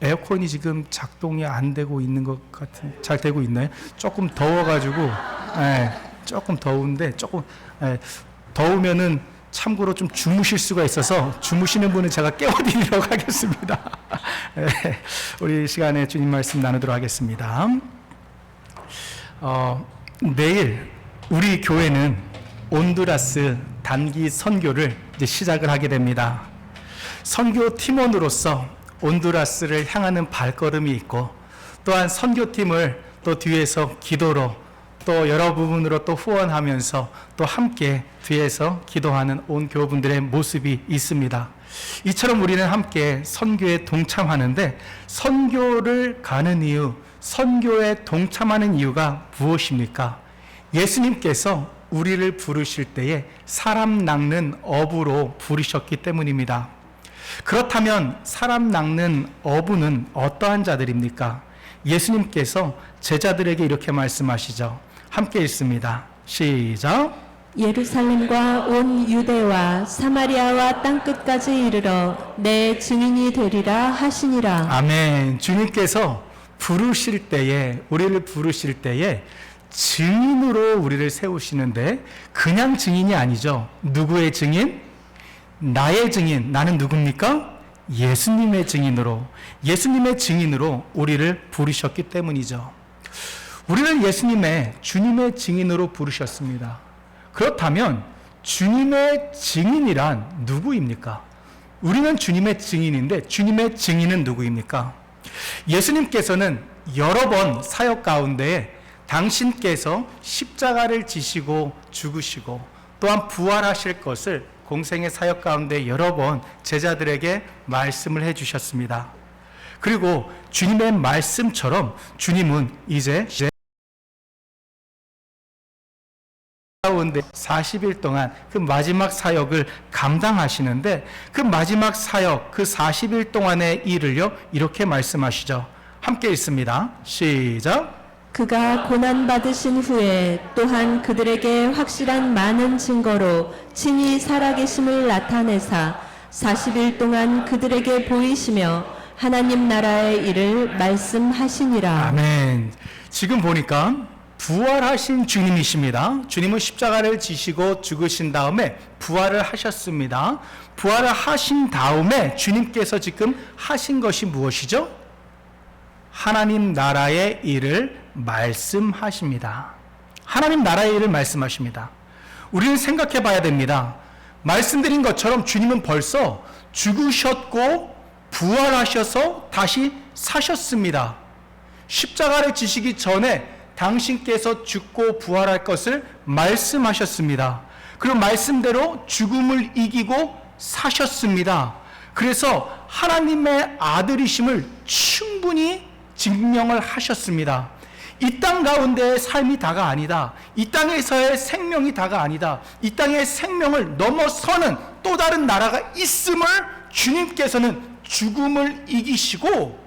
에어컨이 지금 작동이 안 되고 있는 것 같은, 잘 되고 있나요? 조금 더워가지고, 조금 더운데, 더우면은 참고로 좀 주무실 수가 있어서 주무시는 분은 제가 깨워드리도록 하겠습니다. 우리 시간에 주님 말씀 나누도록 하겠습니다. 내일 우리 교회는 온두라스 단기 선교를 이제 시작을 하게 됩니다. 선교 팀원으로서 온두라스를 향하는 발걸음이 있고, 또한 선교팀을 또 뒤에서 기도로 또 여러 부분으로 또 후원하면서 또 함께 뒤에서 기도하는 온 교우분들의 모습이 있습니다. 이처럼 우리는 함께 선교에 동참하는데, 선교를 가는 이유, 선교에 동참하는 이유가 무엇입니까? 예수님께서 우리를 부르실 때에 사람 낚는 어부로 부르셨기 때문입니다. 그렇다면 사람 낚는 어부는 어떠한 자들입니까? 예수님께서 제자들에게 이렇게 말씀하시죠. 함께 읽습니다. 시작. 예루살렘과 온 유대와 사마리아와 땅끝까지 이르러 내 증인이 되리라 하시니라. 아멘. 주님께서 부르실 때에, 우리를 부르실 때에 증인으로 우리를 세우시는데, 그냥 증인이 아니죠. 누구의 증인? 나의 증인. 나는 누굽니까? 예수님의 증인으로, 예수님의 증인으로 우리를 부르셨기 때문이죠. 우리를 주님의 증인으로 부르셨습니다. 그렇다면 주님의 증인이란 누구입니까? 우리는 주님의 증인인데, 주님의 증인은 누구입니까? 예수님께서는 여러 번 사역 가운데 당신께서 십자가를 지시고 죽으시고 또한 부활하실 것을 공생의 사역 가운데 여러 번 제자들에게 말씀을 해주셨습니다. 그리고 주님의 말씀처럼 주님은 이제 가운데 40일 동안 그 마지막 사역을 감당하시는데, 그 마지막 사역, 그 40일 동안의 일을요, 이렇게 말씀하시죠. 함께 읽습니다. 시작. 그가 고난받으신 후에 또한 그들에게 확실한 많은 증거로 친히 살아계심을 나타내사 40일 동안 그들에게 보이시며 하나님 나라의 일을 말씀하시니라. 아멘. 지금 보니까 부활하신 주님이십니다. 주님은 십자가를 지시고 죽으신 다음에 부활을 하셨습니다. 부활을 하신 다음에 주님께서 지금 하신 것이 무엇이죠? 하나님 나라의 일을 말씀하십니다. 하나님 나라의 일을 말씀하십니다. 우리는 생각해 봐야 됩니다. 말씀드린 것처럼 주님은 벌써 죽으셨고 부활하셔서 다시 사셨습니다. 십자가를 지시기 전에 당신께서 죽고 부활할 것을 말씀하셨습니다. 그리고 말씀대로 죽음을 이기고 사셨습니다. 그래서 하나님의 아들이심을 충분히 증명을 하셨습니다. 이 땅 가운데의 삶이 다가 아니다. 이 땅에서의 생명이 다가 아니다. 이 땅의 생명을 넘어서는 또 다른 나라가 있음을 주님께서는 죽음을 이기시고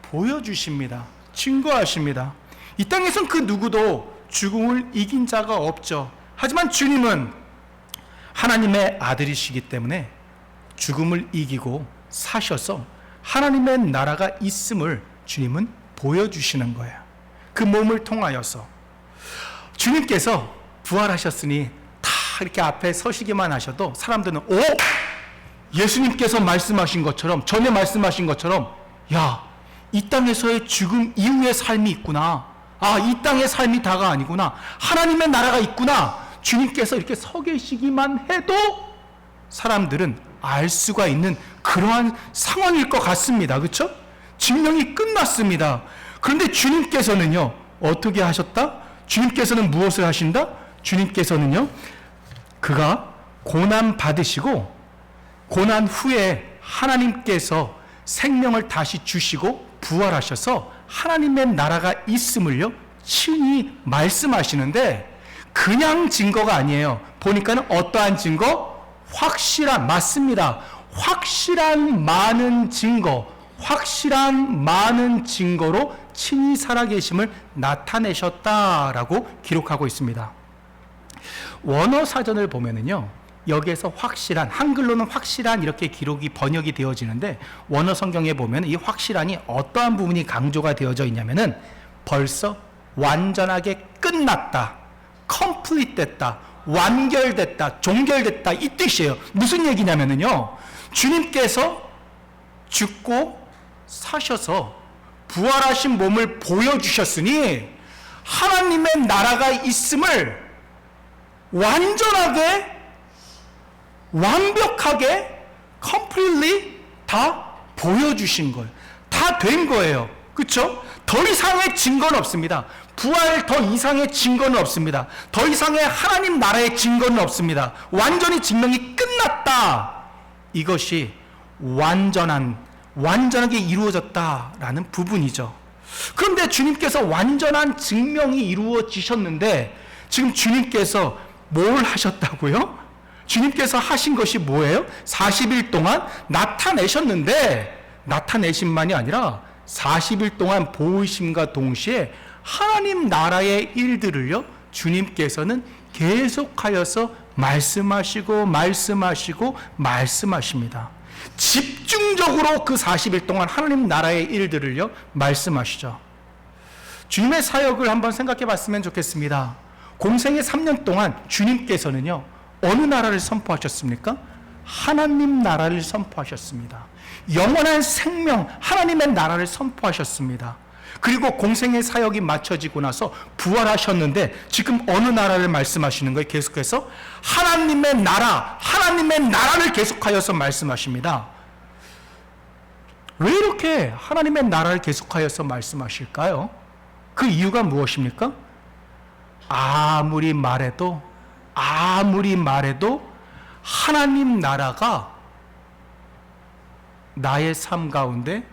보여주십니다. 증거하십니다. 이 땅에선 그 누구도 죽음을 이긴 자가 없죠. 하지만 주님은 하나님의 아들이시기 때문에 죽음을 이기고 사셔서 하나님의 나라가 있음을 주님은 보여주시는 거예요. 그 몸을 통하여서 주님께서 부활하셨으니 다 이렇게 앞에 서시기만 하셔도 사람들은 예수님께서 말씀하신 것처럼, 전에 말씀하신 것처럼, 야, 이 땅에서의 죽음 이후의 삶이 있구나. 이 땅의 삶이 다가 아니구나. 하나님의 나라가 있구나. 주님께서 이렇게 서 계시기만 해도 사람들은 알 수가 있는 그러한 상황일 것 같습니다. 그렇죠? 증명이 끝났습니다. 그런데 주님께서는요, 어떻게 하셨다? 주님께서는 무엇을 하신다? 주님께서는요, 그가 고난 받으시고 고난 후에 하나님께서 생명을 다시 주시고 부활하셔서 하나님의 나라가 있음을요, 친히 말씀하시는데, 그냥 증거가 아니에요. 보니까는 어떠한 증거? 확실한, 맞습니다. 확실한 많은 증거로 친히 살아계심을 나타내셨다라고 기록하고 있습니다. 원어 사전을 보면은요, 여기에서 확실한, 한글로는 확실한 이렇게 기록이 번역이 되어지는데 원어 성경에 보면 이 확실한이 어떠한 부분이 강조가 되어져 있냐면은 벌써 완전하게 끝났다, complete 됐다, 완결됐다, 종결됐다 이 뜻이에요. 무슨 얘기냐면은요, 주님께서 죽고 사셔서 부활하신 몸을 보여주셨으니 하나님의 나라가 있음을 완전하게, 완벽하게, completely 다 보여주신 거예요. 다 된 거예요. 그렇죠? 더 이상의 증거는 없습니다. 부활 더 이상의 증거는 없습니다. 더 이상의 하나님 나라의 증거는 없습니다. 완전히 증명이 끝났다. 이것이 완전하게 이루어졌다라는 부분이죠. 그런데 주님께서 완전한 증명이 이루어지셨는데 지금 주님께서 뭘 하셨다고요? 주님께서 하신 것이 뭐예요? 40일 동안 나타내셨는데 나타내심만이 아니라 40일 동안 보이심과 동시에 하나님 나라의 일들을요, 주님께서는 계속하여서 말씀하십니다. 집중적으로 그 40일 동안 하나님 나라의 일들을요, 말씀하시죠. 주님의 사역을 한번 생각해 봤으면 좋겠습니다. 공생의 3년 동안 주님께서는요, 어느 나라를 선포하셨습니까? 하나님 나라를 선포하셨습니다. 영원한 생명, 하나님의 나라를 선포하셨습니다. 그리고 공생의 사역이 마쳐지고 나서 부활하셨는데 지금 어느 나라를 말씀하시는 거예요? 계속해서 하나님의 나라를 계속하여서 말씀하십니다. 왜 이렇게 하나님의 나라를 계속하여서 말씀하실까요? 그 이유가 무엇입니까? 아무리 말해도 하나님 나라가 나의 삶 가운데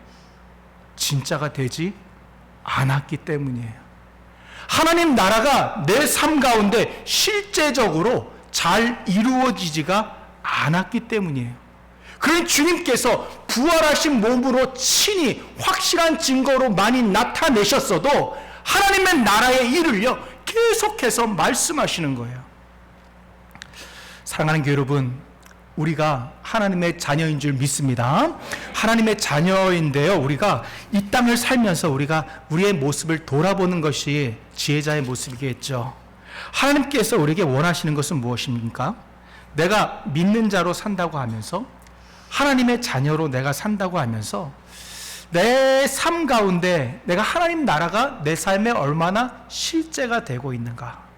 진짜가 되지 않았기 때문이에요. 하나님 나라가 내 삶 가운데 실제적으로 잘 이루어지지가 않았기 때문이에요. 그런 주님께서 부활하신 몸으로 친히 확실한 증거로 많이 나타내셨어도 하나님의 나라의 일을요, 계속해서 말씀하시는 거예요. 사랑하는 교회 여러분, 우리가 하나님의 자녀인 줄 믿습니다. 하나님의 자녀인데요, 우리가 이 땅을 살면서 우리가 우리의 모습을 돌아보는 것이 지혜자의 모습이겠죠. 하나님께서 우리에게 원하시는 것은 무엇입니까? 내가 믿는 자로 산다고 하면서, 하나님의 자녀로 내가 산다고 하면서 내 삶 가운데 내가 하나님 나라가 내 삶에 얼마나 실제가 되고 있는가,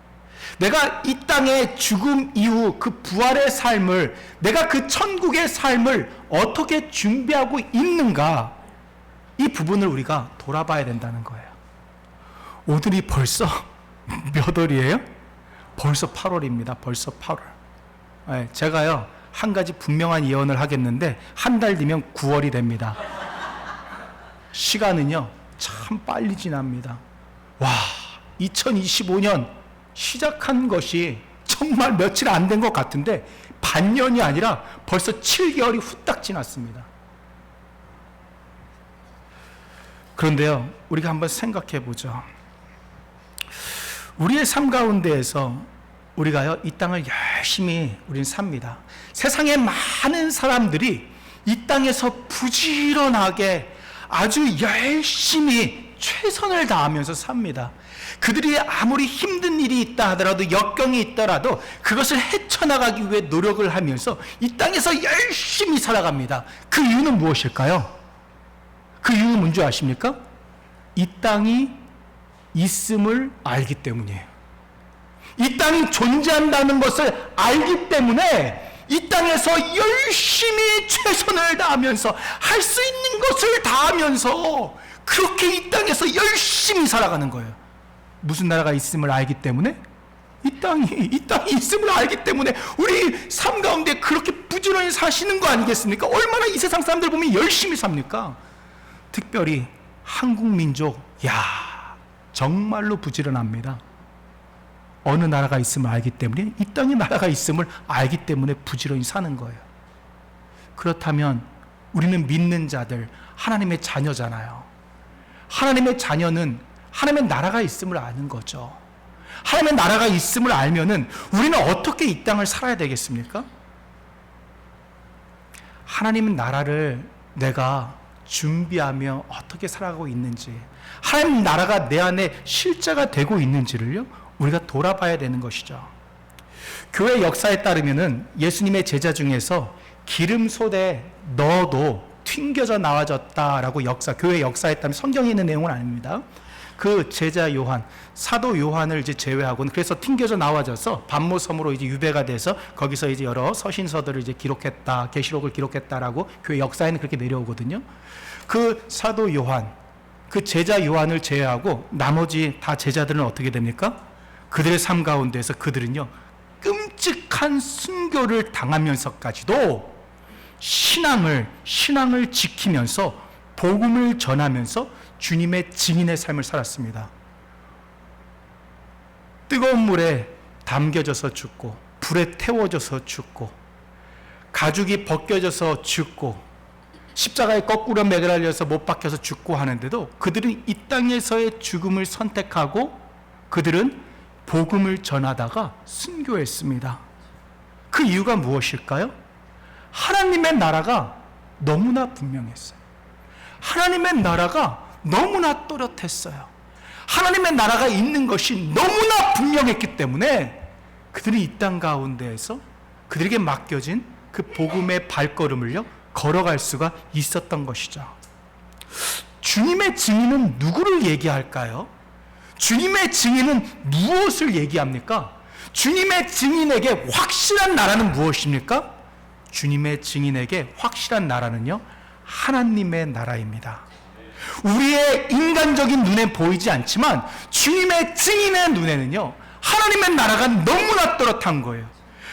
내가 이 땅의 죽음 이후 그 부활의 삶을, 내가 그 천국의 삶을 어떻게 준비하고 있는가, 이 부분을 우리가 돌아봐야 된다는 거예요. 오늘이 벌써 몇 월이에요? 벌써 8월입니다. 벌써 8월. 네, 제가요, 한 가지 분명한 예언을 하겠는데 한 달 뒤면 9월이 됩니다. 시간은요, 참 빨리 지납니다. 와, 2025년 시작한 것이 정말 며칠 안 된 것 같은데 반년이 아니라 벌써 7개월이 후딱 지났습니다. 그런데요, 우리가 한번 생각해 보죠. 우리의 삶 가운데에서 우리가요, 이 땅을 열심히 우리는 삽니다. 세상에 많은 사람들이 이 땅에서 부지런하게 아주 열심히 최선을 다하면서 삽니다. 그들이 아무리 힘든 일이 있다 하더라도, 역경이 있더라도 그것을 헤쳐나가기 위해 노력을 하면서 이 땅에서 열심히 살아갑니다. 그 이유는 무엇일까요? 그 이유는 뭔지 아십니까? 이 땅이 있음을 알기 때문이에요. 이 땅이 존재한다는 것을 알기 때문에 이 땅에서 열심히 최선을 다하면서 할 수 있는 것을 다하면서 그렇게 이 땅에서 열심히 살아가는 거예요. 무슨 나라가 있음을 알기 때문에? 이 땅이 있음을 알기 때문에 우리 삶 가운데 그렇게 부지런히 사시는 거 아니겠습니까? 얼마나 이 세상 사람들 보면 열심히 삽니까? 특별히 한국 민족, 정말로 부지런합니다. 어느 나라가 있음을 알기 때문에, 이 땅에 나라가 있음을 알기 때문에 부지런히 사는 거예요. 그렇다면 우리는 믿는 자들, 하나님의 자녀잖아요. 하나님의 자녀는 하나님의 나라가 있음을 아는 거죠. 하나님의 나라가 있음을 알면은 우리는 어떻게 이 땅을 살아야 되겠습니까? 하나님 나라를 내가 준비하며 어떻게 살아가고 있는지, 하나님 나라가 내 안에 실제가 되고 있는지를요, 우리가 돌아봐야 되는 것이죠. 교회 역사에 따르면은 예수님의 제자 중에서 기름솥에 넣어도 튕겨져 나와졌다라고 교회 역사에 따르면 성경에 있는 내용은 아닙니다. 그 제자 요한, 사도 요한을 이제 제외하고는, 그래서 튕겨져 나와져서 반모섬으로 이제 유배가 돼서 거기서 이제 여러 서신서들을 이제 기록했다, 계시록을 기록했다라고 교회 역사에는 그렇게 내려오거든요. 그 사도 요한, 그 제자 요한을 제외하고 나머지 다 제자들은 어떻게 됩니까? 그들의 삶 가운데서 그들은요, 끔찍한 순교를 당하면서까지도 신앙을 지키면서 복음을 전하면서 주님의 증인의 삶을 살았습니다. 뜨거운 물에 담겨져서 죽고, 불에 태워져서 죽고, 가죽이 벗겨져서 죽고, 십자가에 거꾸로 매달려서 못 박혀서 죽고 하는데도 그들은 이 땅에서의 죽음을 선택하고 그들은 복음을 전하다가 순교했습니다. 그 이유가 무엇일까요? 하나님의 나라가 너무나 분명했어요. 하나님의 나라가 너무나 또렷했어요. 하나님의 나라가 있는 것이 너무나 분명했기 때문에 그들이 이 땅 가운데에서 그들에게 맡겨진 그 복음의 발걸음을요, 걸어갈 수가 있었던 것이죠. 주님의 증인은 누구를 얘기할까요? 주님의 증인은 무엇을 얘기합니까? 주님의 증인에게 확실한 나라는 무엇입니까? 주님의 증인에게 확실한 나라는요, 하나님의 나라입니다. 우리의 인간적인 눈에 보이지 않지만 주님의 증인의 눈에는요, 하나님의 나라가 너무나 또렷한 거예요.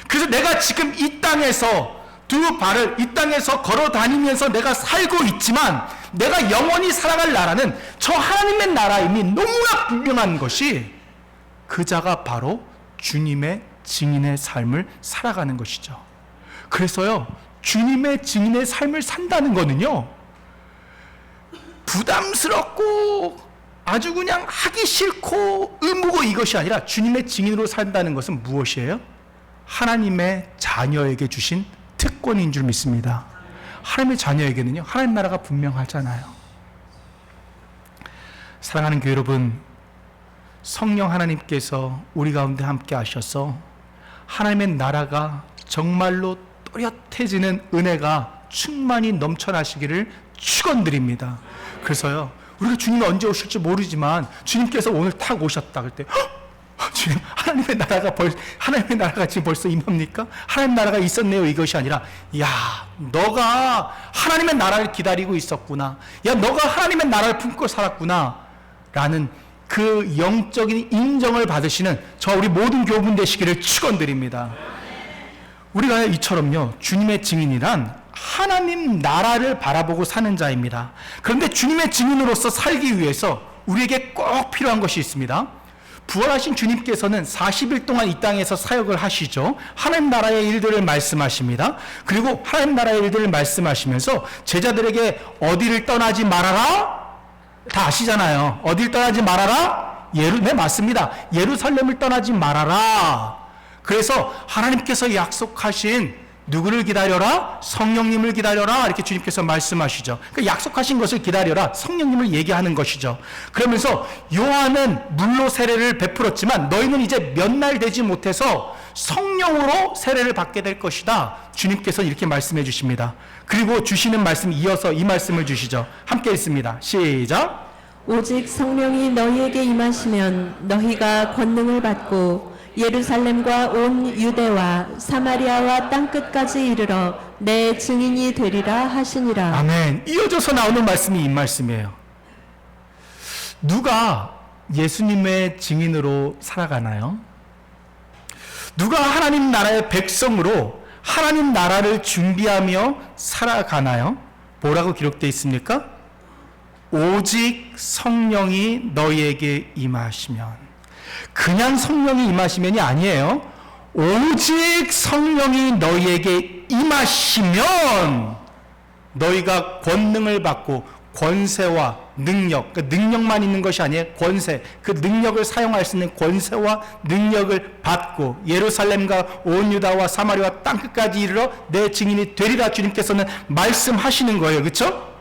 그래서 내가 지금 이 땅에서 두 발을 이 땅에서 걸어 다니면서 내가 살고 있지만 내가 영원히 살아갈 나라는 저 하나님의 나라임이 너무나 분명한 것이, 그 자가 바로 주님의 증인의 삶을 살아가는 것이죠. 그래서요, 주님의 증인의 삶을 산다는 거는요, 부담스럽고 아주 그냥 하기 싫고 의무고 이것이 아니라 주님의 증인으로 산다는 것은 무엇이에요? 하나님의 자녀에게 주신 특권인 줄 믿습니다. 하나님의 자녀에게는요, 하나님 나라가 분명하잖아요. 사랑하는 교회 여러분, 성령 하나님께서 우리 가운데 함께 하셔서 하나님의 나라가 정말로 또렷해지는 은혜가 충만히 넘쳐나시기를 축원드립니다. 그래서요, 우리가 주님이 언제 오실지 모르지만 주님께서 오늘 탁 오셨다 그럴 때, 주님, 하나님의 나라가 지금 벌써 임합니까? 하나님 나라가 있었네요, 이것이 아니라, 야, 너가 하나님의 나라를 기다리고 있었구나, 야, 너가 하나님의 나라를 품고 살았구나 라는 그 영적인 인정을 받으시는 저 우리 모든 교우분 되시기를 축원드립니다. 우리가 이처럼요, 주님의 증인이란 하나님 나라를 바라보고 사는 자입니다. 그런데 주님의 증인으로서 살기 위해서 우리에게 꼭 필요한 것이 있습니다. 부활하신 주님께서는 40일 동안 이 땅에서 사역을 하시죠. 하나님 나라의 일들을 말씀하십니다. 그리고 하나님 나라의 일들을 말씀하시면서 제자들에게 어디를 떠나지 말아라? 다 아시잖아요. 어디를 떠나지 말아라? 네, 맞습니다. 예루살렘을 떠나지 말아라. 그래서 하나님께서 약속하신 누구를 기다려라? 성령님을 기다려라. 이렇게 주님께서 말씀하시죠. 그러니까 약속하신 것을 기다려라. 성령님을 얘기하는 것이죠. 그러면서 요한은 물로 세례를 베풀었지만 너희는 이제 몇 날 되지 못해서 성령으로 세례를 받게 될 것이다. 주님께서 이렇게 말씀해 주십니다. 그리고 주시는 말씀, 이어서 이 말씀을 주시죠. 함께 읽습니다. 시작. 오직 성령이 너희에게 임하시면 너희가 권능을 받고 예루살렘과 온 유대와 사마리아와 땅끝까지 이르러 내 증인이 되리라 하시니라. 아멘. 이어져서 나오는 말씀이 이 말씀이에요. 누가 예수님의 증인으로 살아가나요? 누가 하나님 나라의 백성으로 하나님 나라를 준비하며 살아가나요? 뭐라고 기록되어 있습니까? 오직 성령이 너희에게 임하시면. 그냥 성령이 임하시면이 아니에요. 오직 성령이 너희에게 임하시면 너희가 권능을 받고 권세와 능력, 그 능력만 있는 것이 아니에요. 권세, 그 능력을 사용할 수 있는 권세와 능력을 받고 예루살렘과 온 유다와 사마리아와 땅끝까지 이르러 내 증인이 되리라 주님께서는 말씀하시는 거예요. 그렇죠?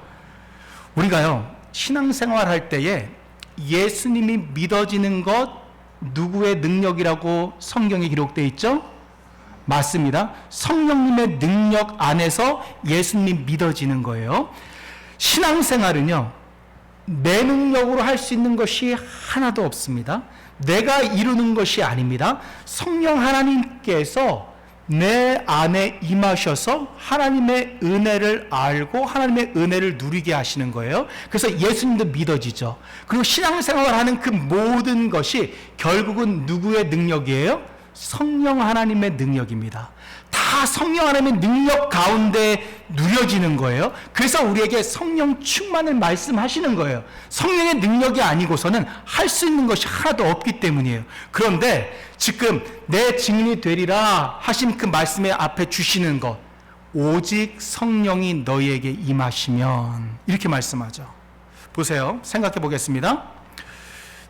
우리가요 신앙생활 할 때에 예수님이 믿어지는 것 누구의 능력이라고 성경에 기록되어 있죠? 맞습니다. 성령님의 능력 안에서 예수님 믿어지는 거예요. 신앙생활은요 내 능력으로 할 수 있는 것이 하나도 없습니다. 내가 이루는 것이 아닙니다. 성령 하나님께서 내 안에 임하셔서 하나님의 은혜를 알고 하나님의 은혜를 누리게 하시는 거예요. 그래서 예수님도 믿어지죠. 그리고 신앙생활을 하는 그 모든 것이 결국은 누구의 능력이에요? 성령 하나님의 능력입니다. 다 성령 하나님의 능력 가운데 누려지는 거예요. 그래서 우리에게 성령 충만을 말씀하시는 거예요. 성령의 능력이 아니고서는 할 수 있는 것이 하나도 없기 때문이에요. 그런데 지금 내 증인이 되리라 하신 그 말씀의 앞에 주시는 것, 오직 성령이 너희에게 임하시면, 이렇게 말씀하죠. 보세요. 생각해 보겠습니다.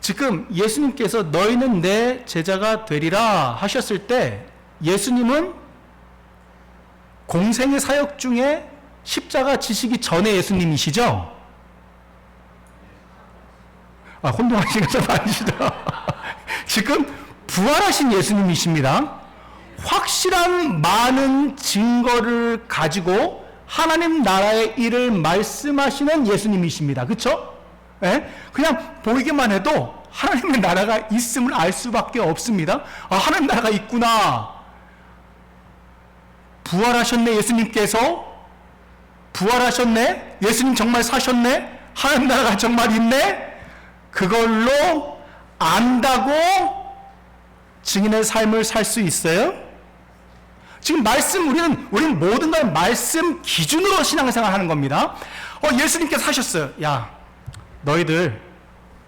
지금 예수님께서 너희는 내 제자가 되리라 하셨을 때 예수님은 공생의 사역 중에 십자가 지시기 전에 예수님이시죠? 혼동하시는 건 아니시죠? 지금 부활하신 예수님이십니다. 확실한 많은 증거를 가지고 하나님 나라의 일을 말씀하시는 예수님이십니다. 그렇죠? 그냥 보이기만 해도 하나님의 나라가 있음을 알 수밖에 없습니다. 하나님 나라가 있구나. 부활하셨네. 예수님께서 부활하셨네. 예수님 정말 사셨네. 하나님 나라가 정말 있네. 그걸로 안다고 증인의 삶을 살 수 있어요? 지금 말씀, 우리는 모든 걸 말씀 기준으로 신앙생활 하는 겁니다. 예수님께서 하셨어요. 야, 너희들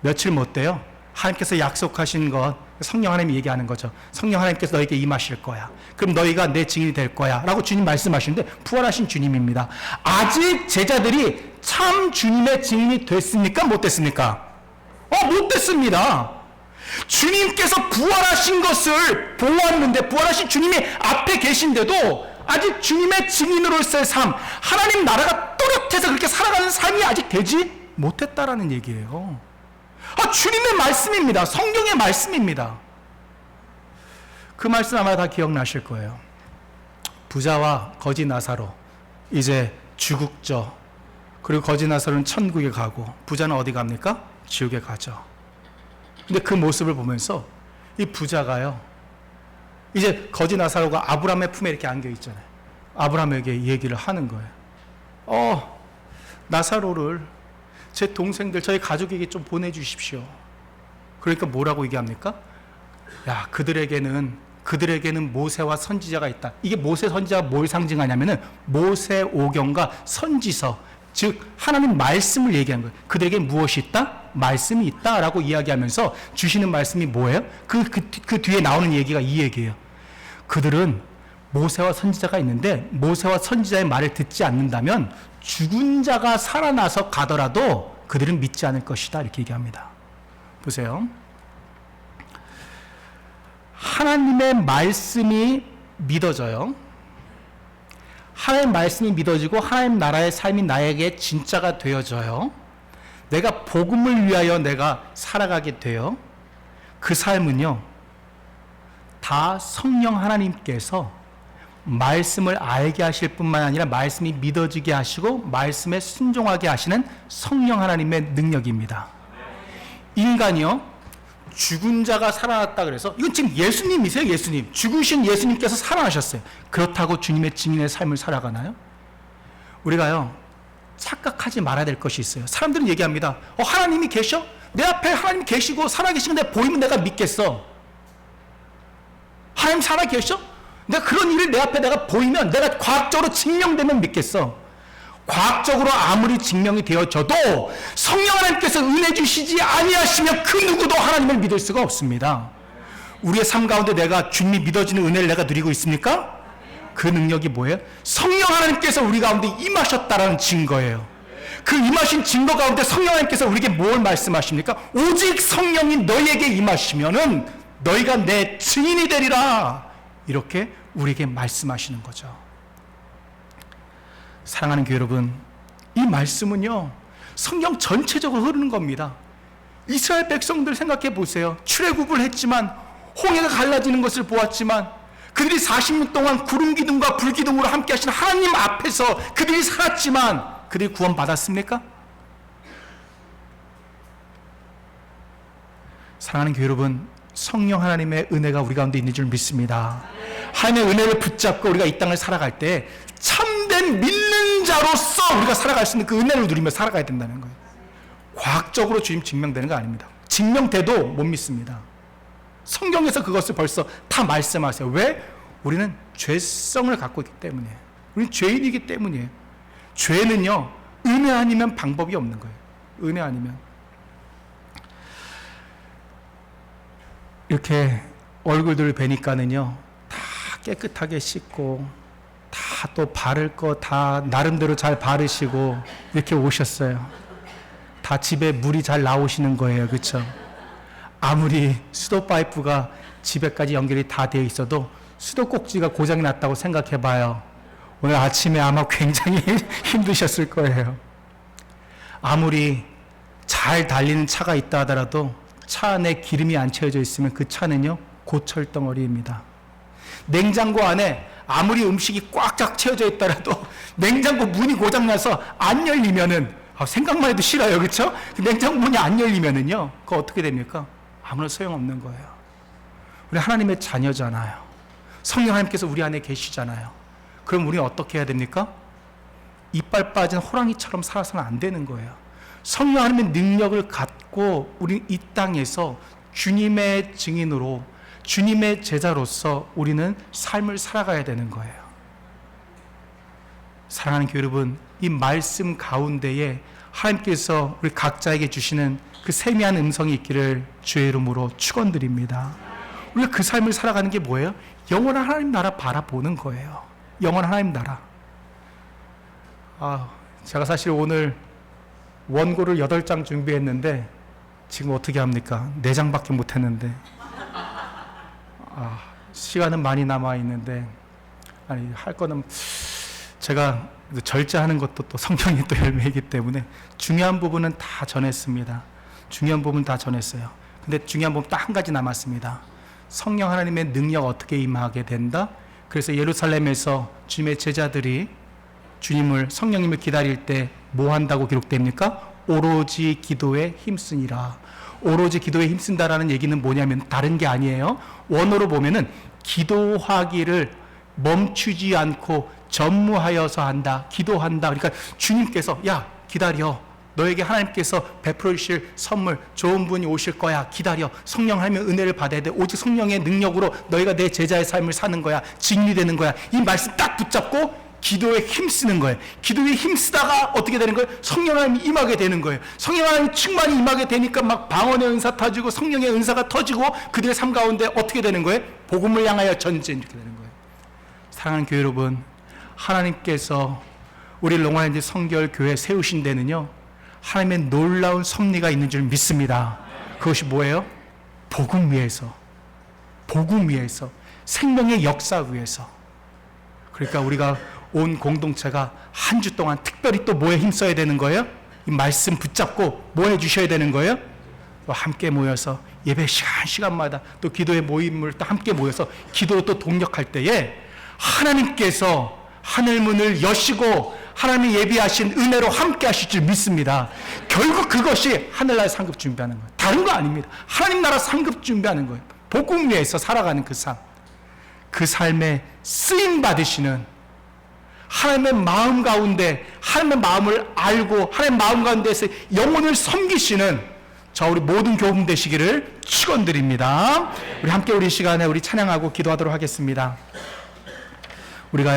며칠 못 돼요. 하나님께서 약속하신 것, 성령 하나님이 얘기하는 거죠. 성령 하나님께서 너에게 임하실 거야. 그럼 너희가 내 증인이 될 거야. 라고 주님 말씀하시는데 부활하신 주님입니다. 아직 제자들이 참 주님의 증인이 됐습니까? 못 됐습니까? 못 됐습니다. 주님께서 부활하신 것을 보았는데, 부활하신 주님이 앞에 계신데도 아직 주님의 증인으로서의 삶, 하나님 나라가 또렷해서 그렇게 살아가는 삶이 아직 되지 못했다라는 얘기예요. 주님의 말씀입니다. 성경의 말씀입니다. 그 말씀 아마 다 기억나실 거예요. 부자와 거지 나사로 이제 죽었죠. 그리고 거지 나사로는 천국에 가고 부자는 어디 갑니까? 지옥에 가죠. 근데 그 모습을 보면서 이 부자가요, 이제 거지 나사로가 아브라함의 품에 이렇게 안겨 있잖아요. 아브라함에게 얘기를 하는 거예요. 나사로를 제 동생들, 저희 가족에게 좀 보내주십시오. 그러니까 뭐라고 얘기합니까? 야, 그들에게는 모세와 선지자가 있다. 이게 모세 선지자가 뭘 상징하냐면은 모세 오경과 선지서, 즉 하나님 말씀을 얘기한 거예요. 그들에게 무엇이 있다? 말씀이 있다라고 이야기하면서 주시는 말씀이 뭐예요? 그 뒤에 나오는 얘기가 이 얘기예요. 그들은 모세와 선지자가 있는데 모세와 선지자의 말을 듣지 않는다면 죽은 자가 살아나서 가더라도 그들은 믿지 않을 것이다. 이렇게 얘기합니다. 보세요. 하나님의 말씀이 믿어져요. 하나님의 말씀이 믿어지고 하나님 나라의 삶이 나에게 진짜가 되어져요. 내가 복음을 위하여 내가 살아가게 돼요. 그 삶은요, 다 성령 하나님께서 말씀을 알게 하실 뿐만 아니라 말씀이 믿어지게 하시고 말씀에 순종하게 하시는 성령 하나님의 능력입니다. 인간이요, 죽은 자가 살아났다 그래서, 이건 지금 예수님이세요. 예수님, 죽으신 예수님께서 살아나셨어요. 그렇다고 주님의 증인의 삶을 살아가나요? 우리가요 착각하지 말아야 될 것이 있어요. 사람들은 얘기합니다. 하나님이 계셔? 내 앞에 하나님 계시고 살아계신 데 보이면 내가 믿겠어. 하나님 살아계셔? 내가 그런 일을 내 앞에 내가 보이면, 내가 과학적으로 증명되면 믿겠어. 과학적으로 아무리 증명이 되어져도 성령 하나님께서 은혜 주시지 아니하시면 그 누구도 하나님을 믿을 수가 없습니다. 우리의 삶 가운데 내가 주님이 믿어지는 은혜를 내가 누리고 있습니까? 그 능력이 뭐예요? 성령 하나님께서 우리 가운데 임하셨다라는 증거예요. 그 임하신 증거 가운데 성령 하나님께서 우리에게 뭘 말씀하십니까? 오직 성령이 너희에게 임하시면은 너희가 내 증인이 되리라. 이렇게 우리에게 말씀하시는 거죠. 사랑하는 교회 여러분, 이 말씀은요, 성경 전체적으로 흐르는 겁니다. 이스라엘 백성들 생각해 보세요. 출애굽을 했지만 홍해가 갈라지는 것을 보았지만 그들이 40년 동안 구름 기둥과 불 기둥으로 함께 하신 하나님 앞에서 그들이 살았지만 그들이 구원 받았습니까? 사랑하는 교회 여러분, 성령 하나님의 은혜가 우리 가운데 있는 줄 믿습니다. 하나님의 은혜를 붙잡고 우리가 이 땅을 살아갈 때 참된 믿는 자로서 우리가 살아갈 수 있는 그 은혜를 누리며 살아가야 된다는 거예요. 과학적으로 주님 증명되는 거 아닙니다. 증명돼도 못 믿습니다. 성경에서 그것을 벌써 다 말씀하세요. 왜? 우리는 죄성을 갖고 있기 때문에. 우리는 죄인이기 때문이에요. 죄는요, 은혜 아니면 방법이 없는 거예요. 은혜 아니면. 이렇게 얼굴들 뵈니까는요, 다 깨끗하게 씻고 다 또 바를 거 다 나름대로 잘 바르시고 이렇게 오셨어요. 다 집에 물이 잘 나오시는 거예요. 그렇죠? 아무리 수도 파이프가 집에까지 연결이 다 되어 있어도 수도꼭지가 고장이 났다고 생각해 봐요. 오늘 아침에 아마 굉장히 힘드셨을 거예요. 아무리 잘 달리는 차가 있다 하더라도 차 안에 기름이 안 채워져 있으면 그 차는요, 고철덩어리입니다. 냉장고 안에 아무리 음식이 꽉꽉 채워져 있더라도 냉장고 문이 고장나서 안 열리면은, 생각만 해도 싫어요. 그렇죠? 냉장고 문이 안 열리면은요, 그거 어떻게 됩니까? 아무런 소용없는 거예요. 우리 하나님의 자녀잖아요. 성령 하나님께서 우리 안에 계시잖아요. 그럼 우리는 어떻게 해야 됩니까? 이빨 빠진 호랑이처럼 살아서는 안 되는 거예요. 성령 하나님의 능력을 갖고 우리 이 땅에서 주님의 증인으로, 주님의 제자로서 우리는 삶을 살아가야 되는 거예요. 사랑하는 교회 여러분, 이 말씀 가운데에 하나님께서 우리 각자에게 주시는 그 세미한 음성이 있기를 주의 이름으로 축원드립니다. 우리가 그 삶을 살아가는 게 뭐예요? 영원한 하나님 나라 바라보는 거예요. 영원한 하나님 나라. 제가 사실 오늘 원고를 8장 준비했는데 지금 어떻게 합니까? 4장밖에 못했는데 시간은 많이 남아있는데 할 거는 제가 절제하는 것도 또 성경의 또 열매이기 때문에 중요한 부분은 다 전했습니다. 중요한 부분 다 전했어요. 근데 중요한 부분 딱 한 가지 남았습니다. 성령 하나님의 능력 어떻게 임하게 된다? 그래서 예루살렘에서 주님의 제자들이 주님을, 성령님을 기다릴 때 뭐 한다고 기록됩니까? 오로지 기도에 힘쓰니라. 오로지 기도에 힘쓴다라는 얘기는 뭐냐면 다른 게 아니에요. 원어로 보면은 기도하기를 멈추지 않고 전무하여서 한다. 기도한다. 그러니까 주님께서 야 기다려. 너에게 하나님께서 베풀어 주실 선물, 좋은 분이 오실 거야. 기다려. 성령 하나님의 은혜를 받아야 돼. 오직 성령의 능력으로 너희가 내 제자의 삶을 사는 거야. 증인이 되는 거야. 이 말씀 딱 붙잡고 기도에 힘쓰는 거예요. 기도에 힘쓰다가 어떻게 되는 거예요? 성령 하나님이 임하게 되는 거예요. 성령 하나님 충만히 임하게 되니까 막 방언의 은사 터지고 성령의 은사가 터지고 그들의 삶 가운데 어떻게 되는 거예요? 복음을 향하여 전진, 이렇게 되는 거예요. 사랑하는 교회 여러분, 하나님께서 우리 롱아일랜드 성결 교회 세우신 데는요, 하나님의 놀라운 섭리가 있는 줄 믿습니다. 그것이 뭐예요? 복음 위에서, 복음 위에서, 생명의 역사 위에서. 그러니까 우리가 온 공동체가 한 주 동안 특별히 또 뭐에 힘써야 되는 거예요? 이 말씀 붙잡고 뭐 해주셔야 되는 거예요? 또 함께 모여서 예배 시간마다 또 기도의 모임을 또 함께 모여서 기도로 또 동력할 때에 하나님께서 하늘문을 여시고 하나님이 예비하신 은혜로 함께 하실 줄 믿습니다. 결국 그것이 하늘나라 상급 준비하는 거예요. 다른 거 아닙니다. 하나님 나라 상급 준비하는 거예요. 복음 위에서 살아가는 그 삶. 그 삶에 쓰임 받으시는 하나님의 마음 가운데, 하나님의 마음을 알고 하나님의 마음 가운데서 영혼을 섬기시는 저 우리 모든 교훈 되시기를 축원드립니다. 우리 함께 우리 시간에 우리 찬양하고 기도하도록 하겠습니다. 우리가